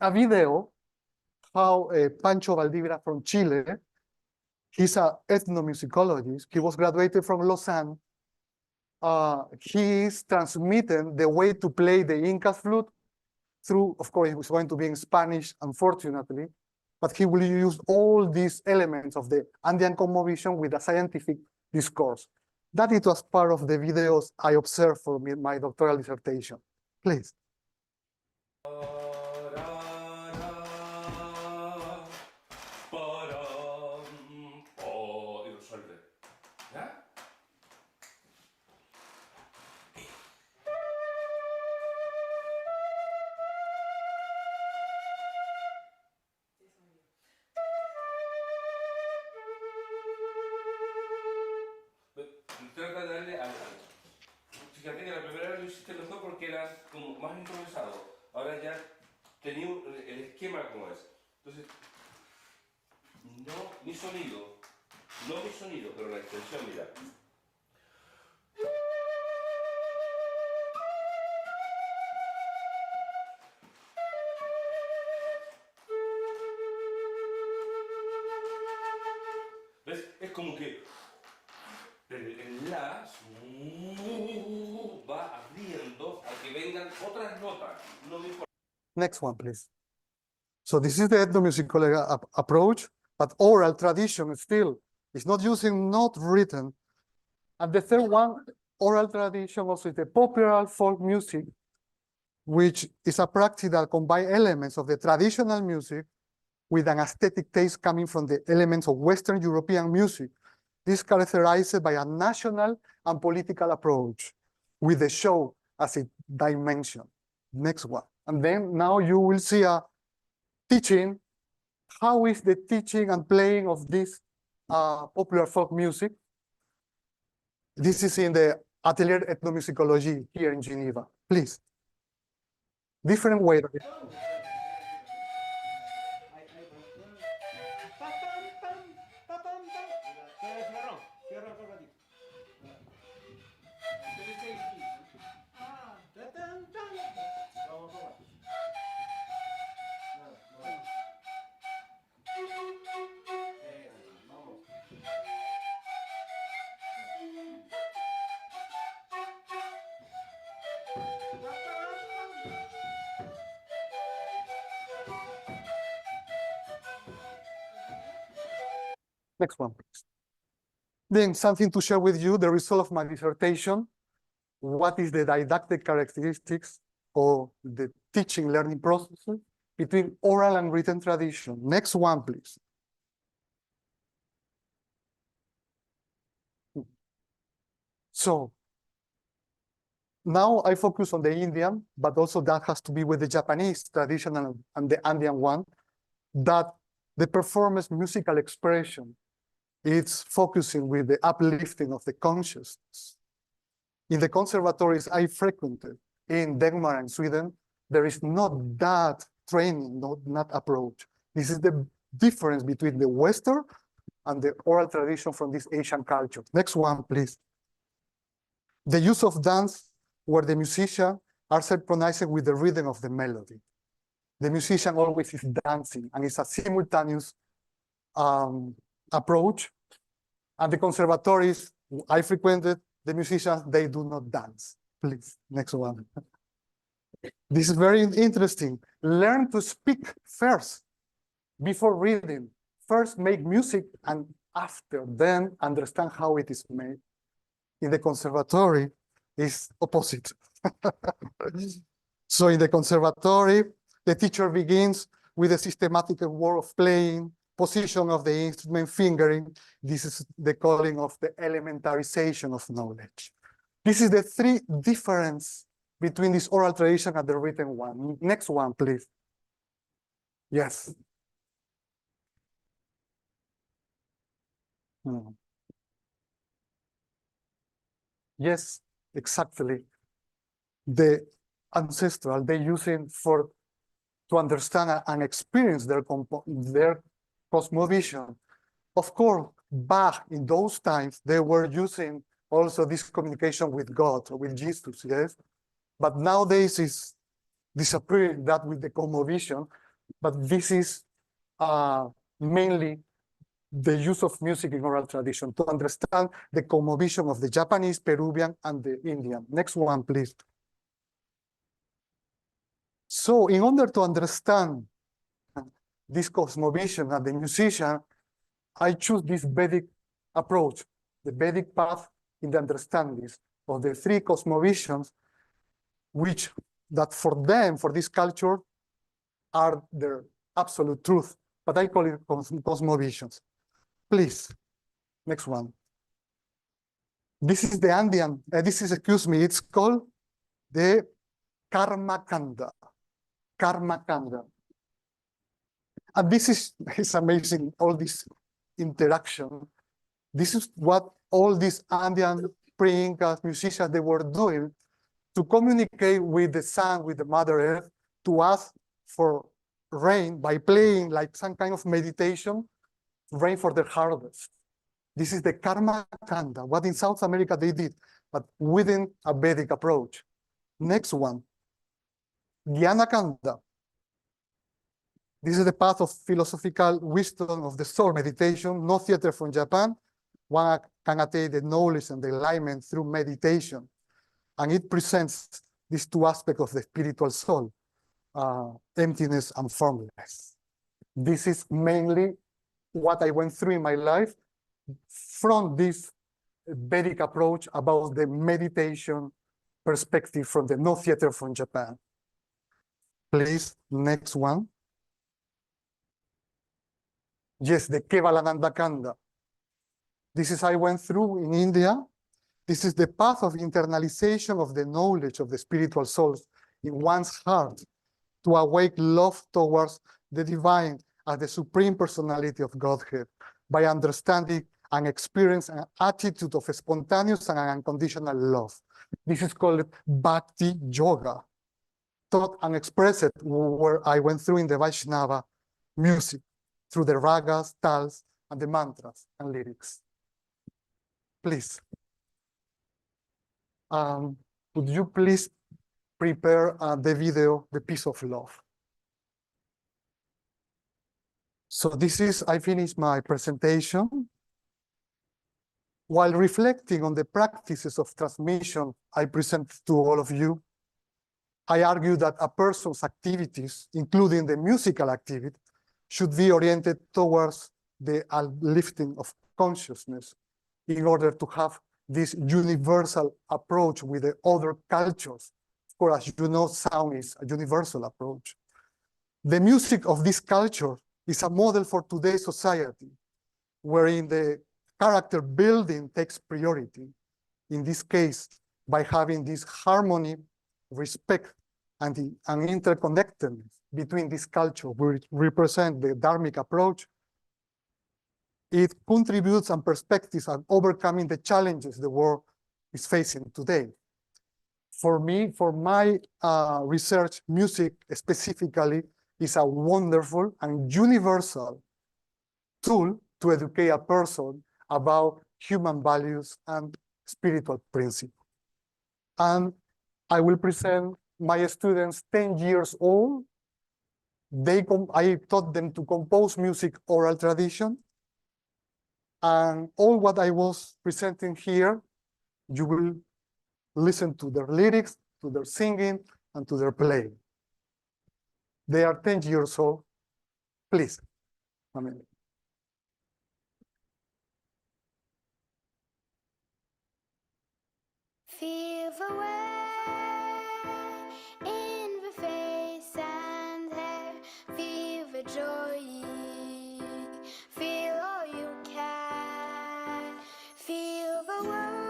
a video how Pancho Valdivia from Chile, he's an ethnomusicologist. He was graduated from Lausanne. He is transmitting the way to play the Inca flute through, of course, it was going to be in Spanish, unfortunately, but he will use all these elements of the Andean cosmovision with a scientific discourse. That it was part of the videos I observed for my doctoral dissertation. Please. Trata de darle algo. Fíjate que la primera vez lo hiciste mejor porque eras como más improvisado. Ahora ya tenía el esquema como es. Entonces, no mi sonido, pero la extensión, mira. ¿Ves? Es como que el la va abriendo a que vengan otras notas. No me importa. Next one, please. So this is the ethnomusical approach, but oral tradition still is not using, not written. And the third one, oral tradition, also is the popular folk music, which is a practice that combines elements of the traditional music with an aesthetic taste coming from the elements of Western European music. This is characterized by a national and political approach with the show as a dimension. Next one. And then now you will see a teaching. How is the teaching and playing of this popular folk music? This is in the Atelier Ethnomusicologie here in Geneva. Please. Different way. Next one, please. Then something to share with you, the result of my dissertation. What is the didactic characteristics of the teaching learning processes between oral and written tradition? Next one, please. So now I focus on the Indian, but also that has to be with the Japanese traditional and the Andean one, that the performance musical expression is focusing with the uplifting of the consciousness. In the conservatories I frequented in Denmark and Sweden, there is not that training, not approach. This is the difference between the Western and the oral tradition from this Asian culture. Next one, please. The use of dance where the musician are synchronized with the rhythm of the melody. The musician always is dancing, and it's a simultaneous approach. And the conservatories I frequented, the musicians, they do not dance. Please, next one. This is very interesting. Learn to speak first before reading. First make music and after then understand how it is made. In the conservatory, it's opposite. So in the conservatory, the teacher begins with a systematic work of playing, position of the instrument, fingering. This is the calling of the elementarization of knowledge. This is the three difference between this oral tradition and the written one. Next one, please. Yes. Yes, exactly. The ancestral, they use it to understand and experience their cosmovision. Of course, Bach, in those times, they were using also this communication with God, with Jesus, yes? But nowadays is disappearing that with the cosmovision, but this is mainly the use of music in oral tradition to understand the cosmovision of the Japanese, Peruvian, and the Indian. Next one, please. So in order to understand this cosmovision and the musician, I choose this Vedic approach, the Vedic path in the understanding of the three cosmovisions, which that for them, for this culture, are their absolute truth. But I call it cosmovisions. Please, next one. This is the Andean, excuse me, it's called the Karma Kanda. Karma Kanda. And this is amazing, all this interaction. This is what all these Andean pre-Inca musicians, they were doing to communicate with the sun, with the Mother Earth, to ask for rain by playing like some kind of meditation, rain for their harvest. This is the Karma Kanda, what in South America they did, but within a Vedic approach. Next one, Dhyana Kanda. This is the path of philosophical wisdom of the soul meditation, no theater from Japan. One can attain the knowledge and the enlightenment through meditation. And it presents these two aspects of the spiritual soul, emptiness and formless. This is mainly what I went through in my life from this Vedic approach about the meditation perspective from the no theater from Japan. Please, next one. Yes, the Kevalananda Kanda. This is I went through in India. This is the path of internalization of the knowledge of the spiritual souls in one's heart to awake love towards the divine as the supreme personality of Godhead by understanding and experience an attitude of spontaneous and unconditional love. This is called Bhakti Yoga, taught and expressed where I went through in the Vaishnava music, through the ragas, tals, and the mantras and lyrics. Please. Would you please prepare the video, The Piece of Love? So this is, I finished my presentation. While reflecting on the practices of transmission I present to all of you, I argue that a person's activities, including the musical activity, should be oriented towards the uplifting of consciousness in order to have this universal approach with the other cultures. Of course, as you know, sound is a universal approach. The music of this culture is a model for today's society, wherein the character building takes priority. In this case, by having this harmony, respect, and interconnectedness between this culture, which represent the Dharmic approach, it contributes and perspectives on overcoming the challenges the world is facing today. For me, for my research, music specifically is a wonderful and universal tool to educate a person about human values and spiritual principles. And I will present my students 10 years old. I taught them to compose music oral tradition. And all what I was presenting here, you will listen to their lyrics, to their singing, and to their playing. They are 10 years old. Please. I mean, feel the way in the face and hair, feel the joy, feel all you can, feel the world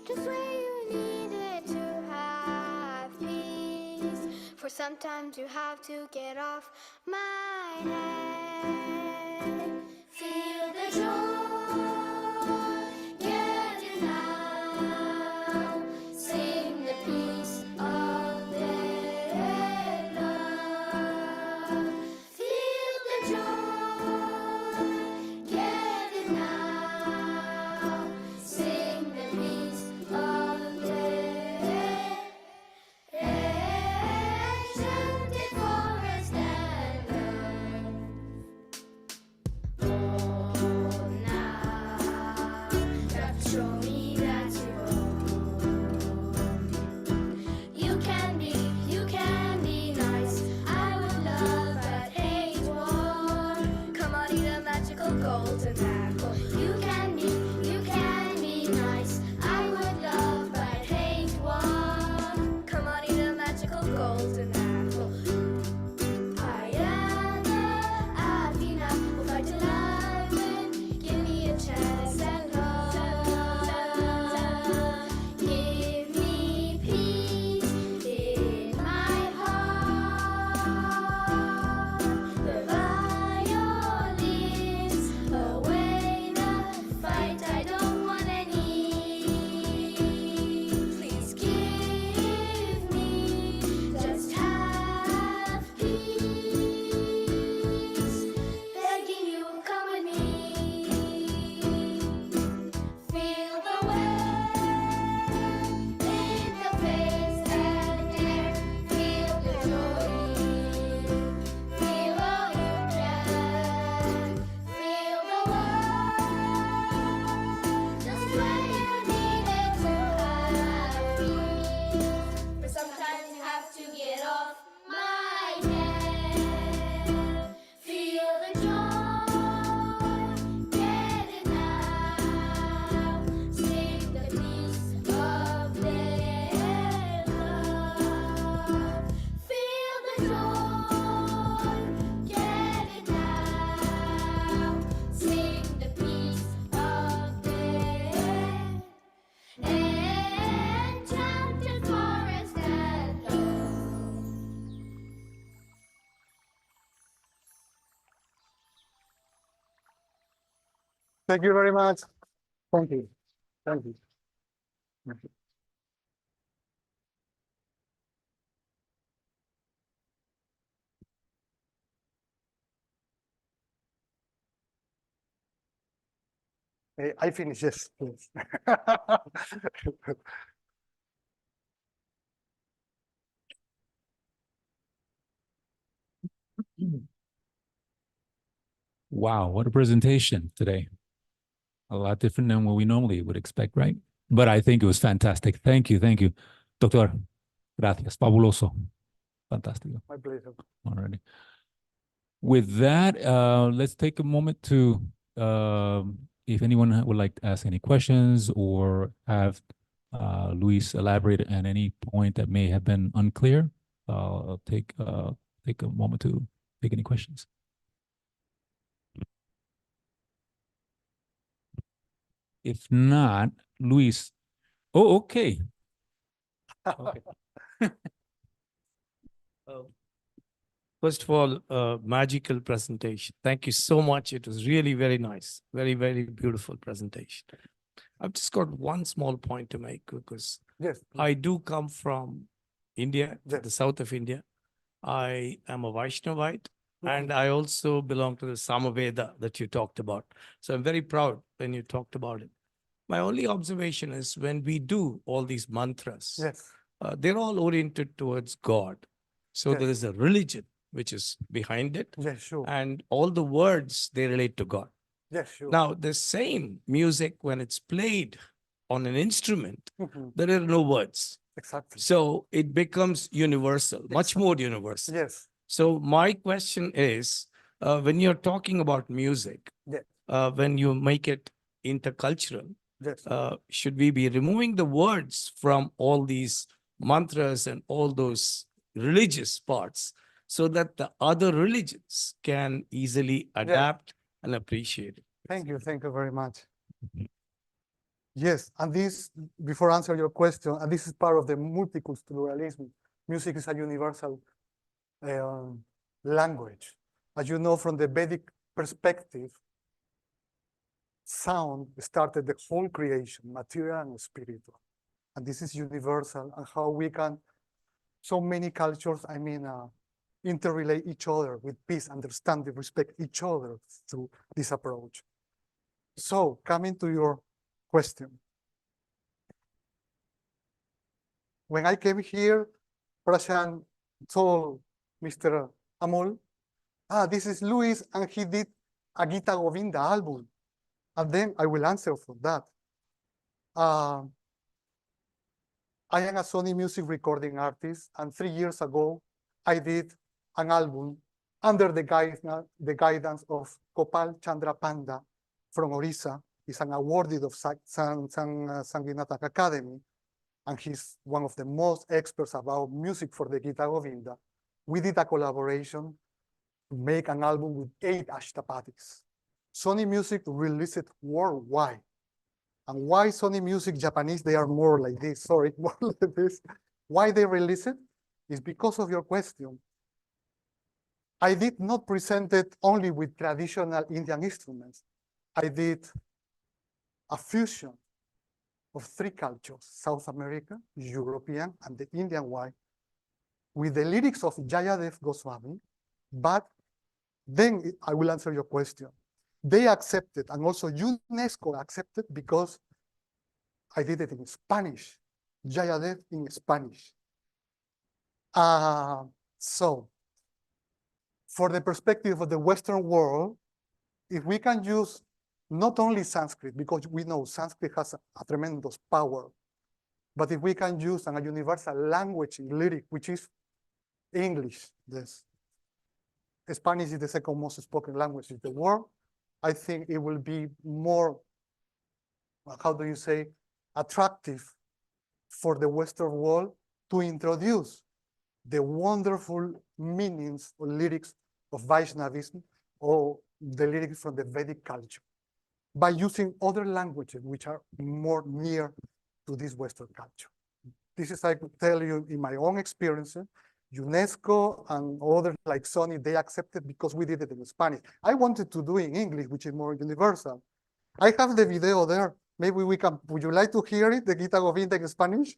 just where you need it to have peace. For sometimes you have to get off my head, feel the joy. Thank you very much. Thank you. Thank you. Thank you. I finish, yes, please. Wow, what a presentation today. A lot different than what we normally would expect, right? But I think it was fantastic. Thank you, thank you. Doctor, gracias. Fabuloso. Fantástico. My pleasure. Alrighty. With that, let's take a moment to, if anyone would like to ask any questions or have Luis elaborate on any point that may have been unclear, I'll take a moment to take any questions. If not, Luis. Oh, okay. Okay. First of all, magical presentation. Thank you so much. It was really very nice. Very, very beautiful presentation. I've just got one small point to make because Yes. I do come from India, Yes. the south of India. I am a Vaishnavite and I also belong to the Samaveda that you talked about. So I'm very proud when you talked about it. My only observation is when we do all these mantras, Yes. they're all oriented towards God. So Yes. there is a religion which is behind it, Yes, sure. and all the words, they relate to God. Yes, sure. Now, the same music, when it's played on an instrument, Mhm. there are no words. Exactly. So it becomes universal, much more universal. Yes. So my question is, when you're talking about music, Yes. when you make it intercultural, Yes. should we be removing the words from all these mantras and all those religious parts so that the other religions can easily adapt and appreciate it? Thank you. Thank you very much. Yes, and this, before answer your question, and this is part of the multiculturalism. Music is a universal language. As you know, from the Vedic perspective, sound started the whole creation, material and spiritual. And this is universal, and how we can, so many cultures, interrelate each other with peace, understanding, respect each other through this approach. So, coming to your question. When I came here, Prashant told Mr. Amol, this is Luis, and he did a Gita Govinda album. And then I will answer for that. I am a Sony music recording artist, and 3 years ago, I did an album under the guidance of Gopal Chandra Panda from Orissa. He's an awarded of Sangeetnatak Academy, and he's one of the most experts about music for the Gita Govinda. We did a collaboration to make an album with 8 Ashtapatis. Sony Music released it worldwide. And why Sony Music Japanese, they are more like this, sorry, more like this. Why they release it is because of your question. I did not present it only with traditional Indian instruments. I did a fusion of 3 cultures, South America, European, and the Indian one, with the lyrics of Jayadev Goswami, but then I will answer your question. They accepted, and also UNESCO accepted, because I did it in Spanish, Jayadev in Spanish. So, for the perspective of the Western world, if we can use not only Sanskrit, because we know Sanskrit has a tremendous power, but if we can use a universal language in lyric, which is English, this Spanish is the second most spoken language in the world, I think it will be more, how do you say, attractive for the Western world to introduce the wonderful meanings or lyrics of Vaishnavism or the lyrics from the Vedic culture by using other languages which are more near to this Western culture. This is, I could tell you in my own experience, UNESCO and others like Sony, they accepted because we did it in Spanish. I wanted to do it in English, which is more universal. I have the video there. Maybe we can, would you like to hear it, the Gita Govinda in Spanish?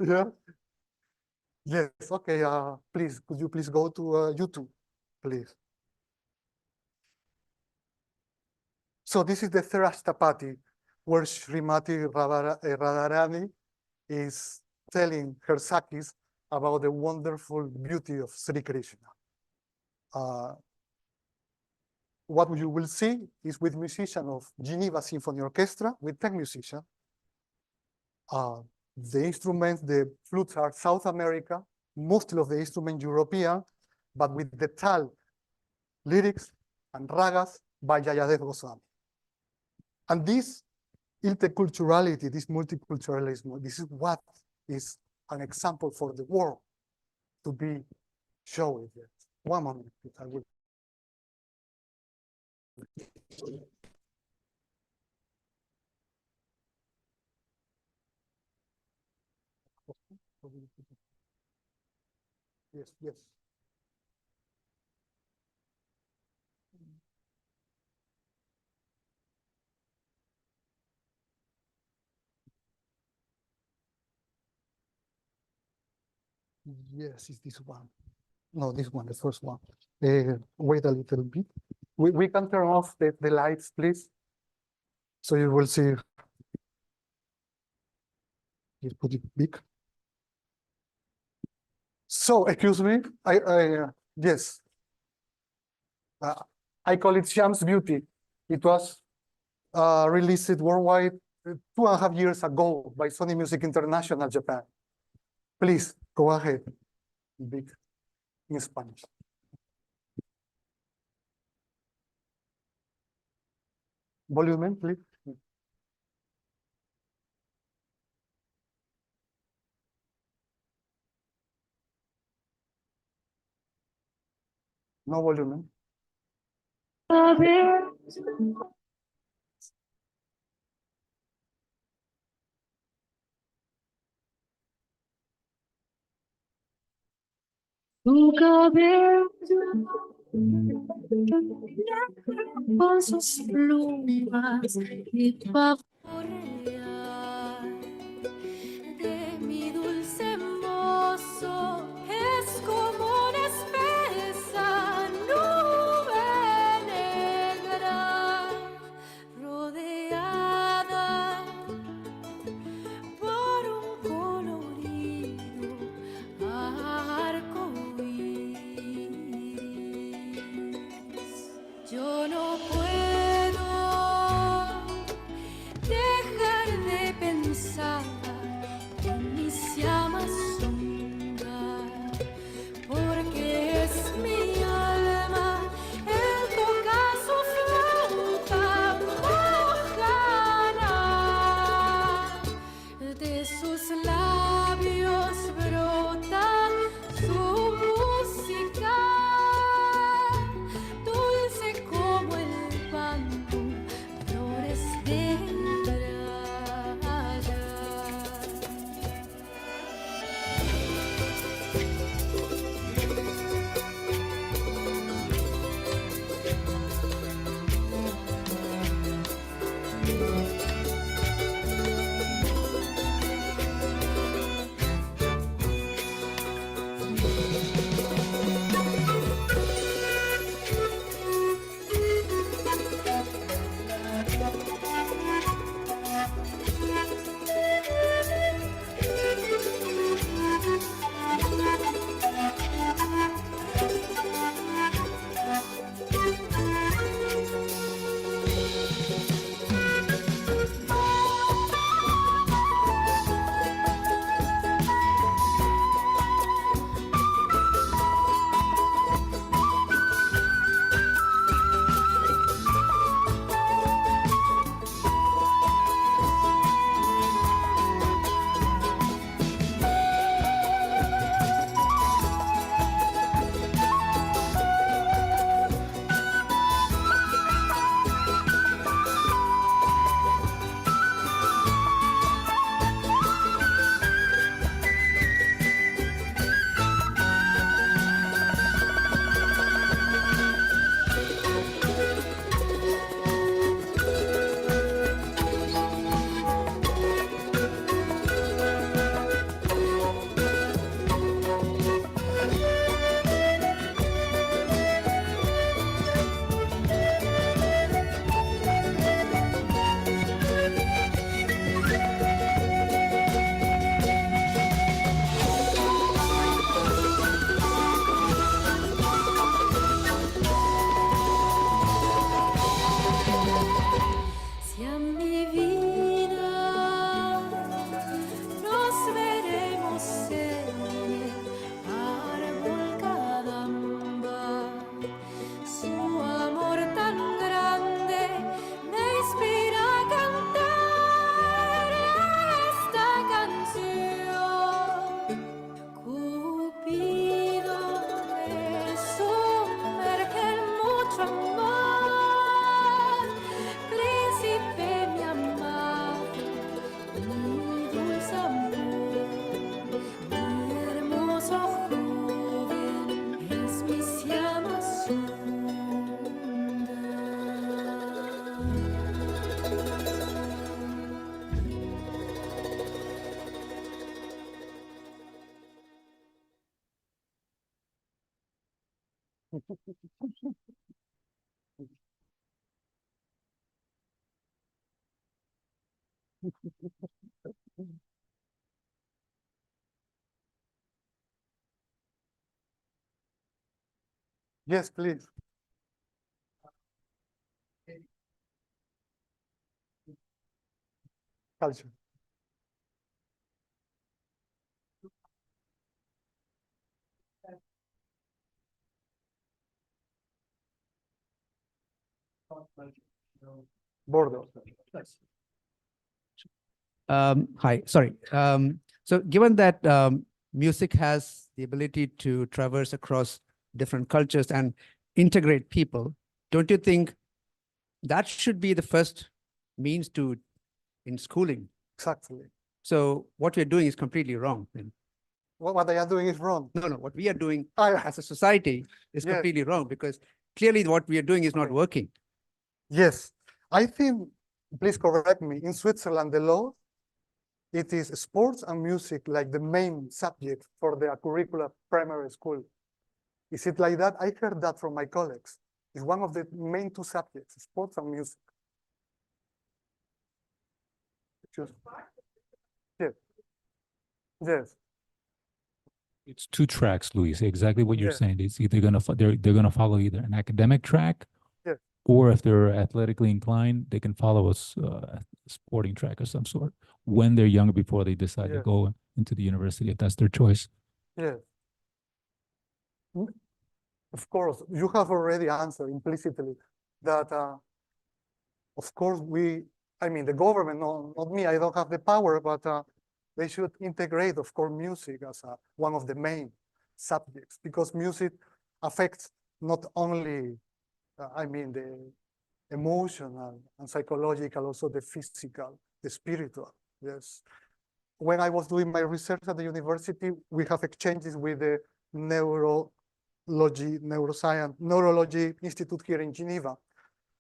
Yeah. Yes, okay, please, could you please go to YouTube, please? So this is the third Ashtapati, where Srimati Radharani is telling her Sakis about the wonderful beauty of Sri Krishna. What you will see is with musicians of Geneva Symphony Orchestra, with 10 musicians. The instruments, the flutes are South America, most of the instruments European, but with the tal lyrics and ragas by Jayadev Goswami. And this interculturality, this multiculturalism, this is what is an example for the world to be shown. One moment, please, I will. Yes, yes. Yes, it's this one. No, this one, the first one. Wait a little bit. We can turn off the lights, please. So you will see. Just put it big. So, excuse me, yes. I call it Shams Beauty. It was released worldwide 2.5 years ago by Sony Music International, Japan. Please, go ahead. Big in Spanish. Volume, please. No volume. Con sus plumas y tu de mi dulce mozo es como una espesa nube negra rodeada por un colorido arco iris. Yo no puedo dejar de pensar en mis llamas sombra, porque es mi alma el tocar su flauta mojada. De sus labios brota su música, dulce como el panto, flores de braya. Si a mi vida nos veremos en el árbol caramba, su amor tan grande me inspira a cantar esta canción. Cupido me sumerge en mucho amor, príncipe mi amado, mi dulce amor, mi hermoso joven, es mi llama Yes, please. Culture. Border. Hi, sorry. So given that music has the ability to traverse across different cultures and integrate people, don't you think that should be the first means to in schooling? Exactly. So what we're doing is completely wrong. Then. What they are doing is wrong. No, what we are doing I, as a society is Yes. completely wrong because clearly what we are doing is not Okay. working. yes, I think, please correct me, in Switzerland, the law, it is sports and music like the main subject for the curricular primary school. Is it like that? I heard that from my colleagues. It's one of the main two subjects, sports and music. Just- Yes. Yes. It's two tracks, Luis. Exactly what you're Yeah. saying. It's either they're gonna follow either an academic track, Yeah. or if they're athletically inclined, they can follow a sporting track of some sort when they're younger before they decide to Yeah. go into the university if that's their choice. Yes. Of course, you have already answered implicitly that, of course, I mean, the government, no, not me, I don't have the power, but they should integrate, of course, music as one of the main subjects, because music affects not only, I mean, the emotional and psychological, also the physical, the spiritual, yes. When I was doing my research at the university, we have exchanges with the neurology institute here in Geneva.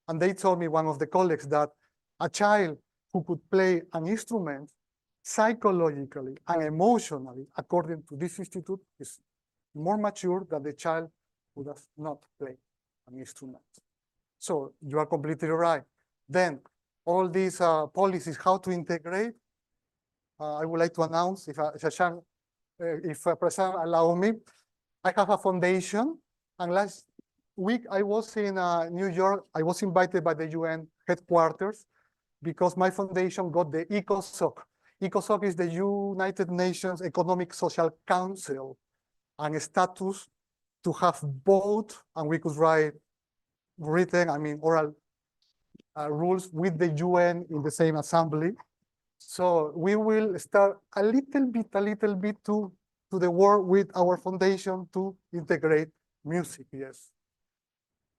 And they told me, one of the colleagues, that a child who could play an instrument psychologically and emotionally, according to this institute, is more mature than the child who does not play an instrument. So you are completely right. Then all these policies, how to integrate, I would like to announce, if President allow me, I have a foundation, and last week I was in New York. I was invited by the UN headquarters because my foundation got the ECOSOC. ECOSOC is the United Nations Economic Social Council, and a status to have both, and we could write written, I mean, oral rules with the UN in the same assembly. So we will start a little bit to the work with our foundation to integrate music, yes.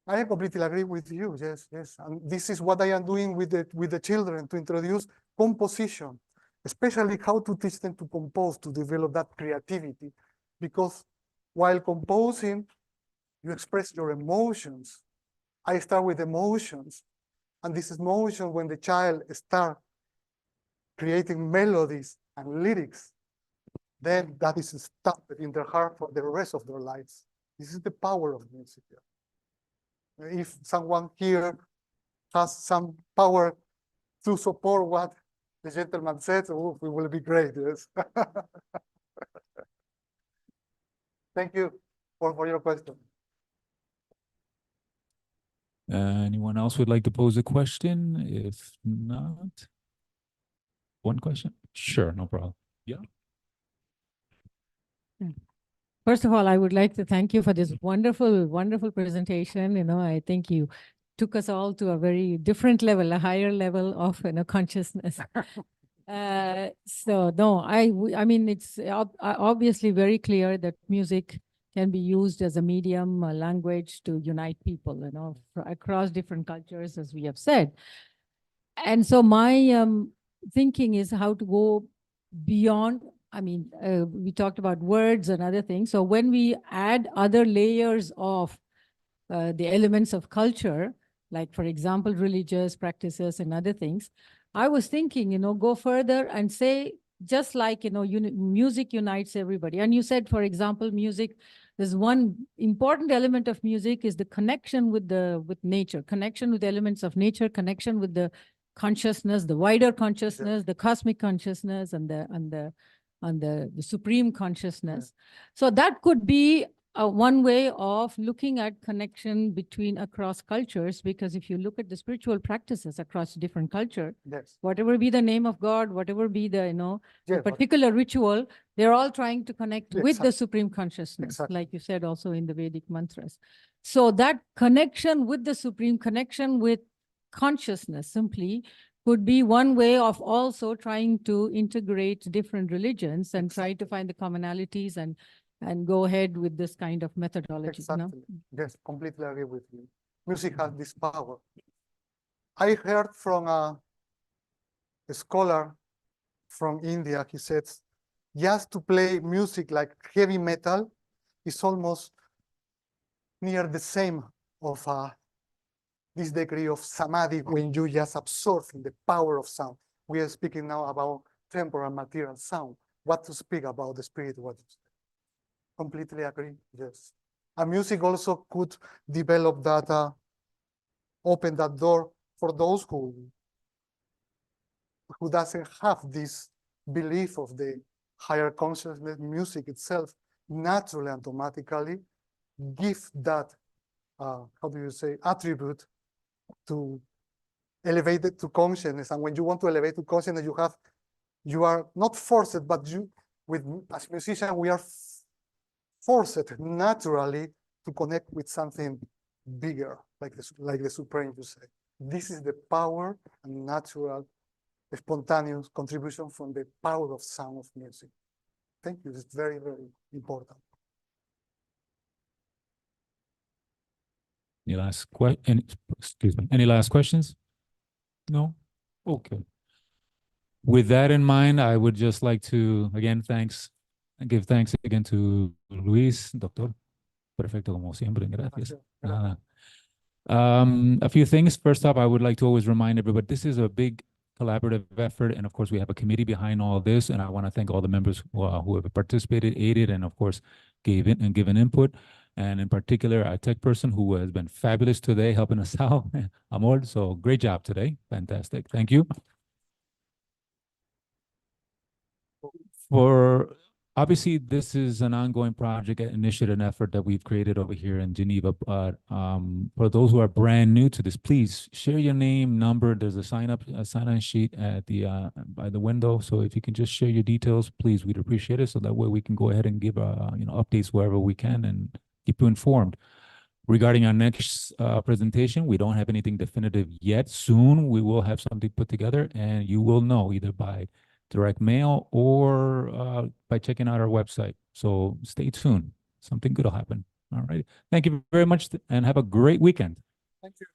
I completely agree with you, yes. And this is what I am doing with the children, to introduce composition, especially how to teach them to compose, to develop that creativity. Because while composing, you express your emotions. I start with emotions, and this emotion, when the child starts creating melodies and lyrics, then that is stuck in their heart for the rest of their lives. This is the power of music. If someone here has some power to support what the gentleman said, oh, we will be great, yes. Thank you for your question. Anyone else would like to pose a question? If not, one question? Sure, no problem. Yeah. First of all, I would like to thank you for this wonderful, wonderful presentation. I think you took us all to a very different level, a higher level of consciousness. So no, I mean, it's obviously very clear that music can be used as a medium, a language to unite people, across different cultures, as we have said. And so my thinking is how to go beyond. I mean, we talked about words and other things. So when we add other layers of the elements of culture, like, for example, religious practices and other things, I was thinking, go further and say, just like, music unites everybody. And you said, for example, music, there's one important element of music is the connection with nature, connection with elements of nature, connection with the consciousness, the wider consciousness, the cosmic consciousness, and the supreme consciousness. So that could be one way of looking at connection between across cultures, because if you look at the spiritual practices across different culture, Yes. whatever be the name of God, whatever be the, the Yeah, but- particular ritual, they're all trying to connect with the Exactly. supreme consciousness, Exactly. like you said also in the Vedic mantras. So that connection with the supreme, connection with consciousness simply could be one way of also trying to integrate different religions and try to find the commonalities and go ahead with this kind of methodology. No? Exactly. Yes, completely agree with you. Music has this power. I heard from a scholar from India, he says, just to play music like heavy metal is almost near the same of this degree of samadhi when you just absorb in the power of sound. We are speaking now about temporal material sound. What to speak about the spirit, what to speak. Completely agree, yes. And music also could develop that, open that door for those who doesn't have this belief of the higher consciousness. Music itself naturally and automatically give that, how do you say, attribute to elevate it to consciousness. And when you want to elevate to consciousness, you are not forced, but as musicians, we are forced naturally to connect with something bigger, like the Supreme, you say. This is the power and natural, spontaneous contribution from the power of sound of music. Thank you. It's very, very important. Any last excuse me, any last questions? No? Okay. With that in mind, I would just like to, again, give thanks again to Luis, doctor. Perfecto, como siempre, gracias. Nada. A few things. First up, I would like to always remind everybody, this is a big collaborative effort. And of course, we have a committee behind all this. And I want to thank all the members who have participated, aided, and of course, given input. And in particular, our tech person who has been fabulous today, helping us out, Amor. So great job today. Fantastic. Thank you. Obviously, this is an ongoing project, initiative, and effort that we've created over here in Geneva. But for those who are brand new to this, please share your name, number. There's a sign-in sheet at by the window. So if you can just share your details, please, we'd appreciate it. So that way we can go ahead and give updates wherever we can and keep you informed. Regarding our next presentation, we don't have anything definitive yet. Soon we will have something put together, and you will know either by direct mail or by checking out our website. So stay tuned. Something good will happen. All right. Thank you very much and have a great weekend. Thank you.